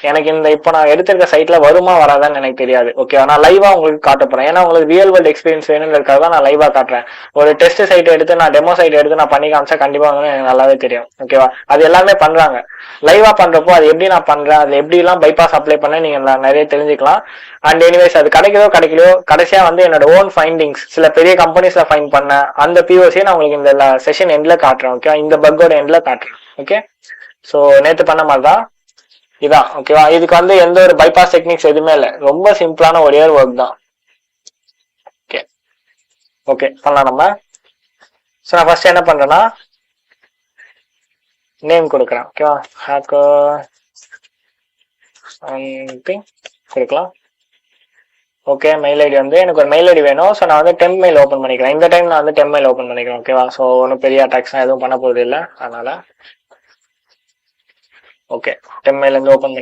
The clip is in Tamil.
எனக்கு இந்த இப்போ நான் எடுத்திருக்க சைட்ல வருமா வராதான்னு எனக்கு தெரியாது. ஓகேவா, நான் லைவா உங்களுக்கு காட்ட போறேன். ஏன்னா உங்களுக்கு ரியல் வேர்ல்ட் எக்ஸ்பீரியன்ஸ் வேணும்ன்றதுக்காக தான் நான் லைவா காட்டுறேன். ஒரு டெஸ்ட் சைட் எடுத்து நான் டெமோ சைட் எடுத்து நான் பண்ணி காமிச்சா கண்டிப்பா வந்து எனக்கு நல்லாவே தெரியும். ஓகேவா, அது எல்லாமே பண்றாங்க. லைவா பண்றப்போ அது எப்படி நான் பண்றேன், அது எப்படி எல்லாம் பைபாஸ் அப்ளை பண்ண நீங்க நிறைய தெரிஞ்சுக்கலாம். அண்ட் எனிவேஸ் அது கிடைக்குதோ கிடைக்கலையோ, கடைசியா வந்து என்னோட ஓன் ஃபைண்டிங்ஸ் சில பெரிய கம்பெனிஸ்ல ஃபைண்ட் பண்ண அந்த பிஓசியை நான் உங்களுக்கு இந்த செஷன் எண்ட்ல காட்டுறேன். ஓகே, இந்த பக்கோட எண்ட்ல காட்டுறேன். ஓகே, ஸோ நேற்று பண்ண மாதிரி தான் இதான். ஓகேவா, இதுக்கு வந்து எந்த ஒரு பைபாஸ் டெக்னிக்ஸ் எதுவுமே இல்லை, ரொம்ப சிம்பிளான ஒரே ஒரு ஒர்க் தான். ஓகே ஓகே பண்ணலாம் நம்ம. ஸோ நான் ஃபர்ஸ்ட் என்ன பண்றேன்னா நேம் கொடுக்குறேன். ஓகேவா, ஹேக்கர் சம்திங் கொடுக்கலாம். ஓகே, மெயில் ஐடி வந்து எனக்கு ஒரு மெயில் ஐடி வேணும். ஸோ நான் வந்து டெம்ப் மெயில் ஓப்பன் பண்ணிக்கிறேன். இந்த டைம் நான் வந்து டெம்ப் மெயில் ஓப்பன் பண்ணிக்கிறேன். ஓகேவா, ஸோ ஒன்றும் பெரிய அட்டாக்ஸ்லாம் எதுவும் பண்ண போகிறது இல்லை, அதனால ஓகே டெம்ப் மெயில் வந்து ஓப்பன் பண்ணி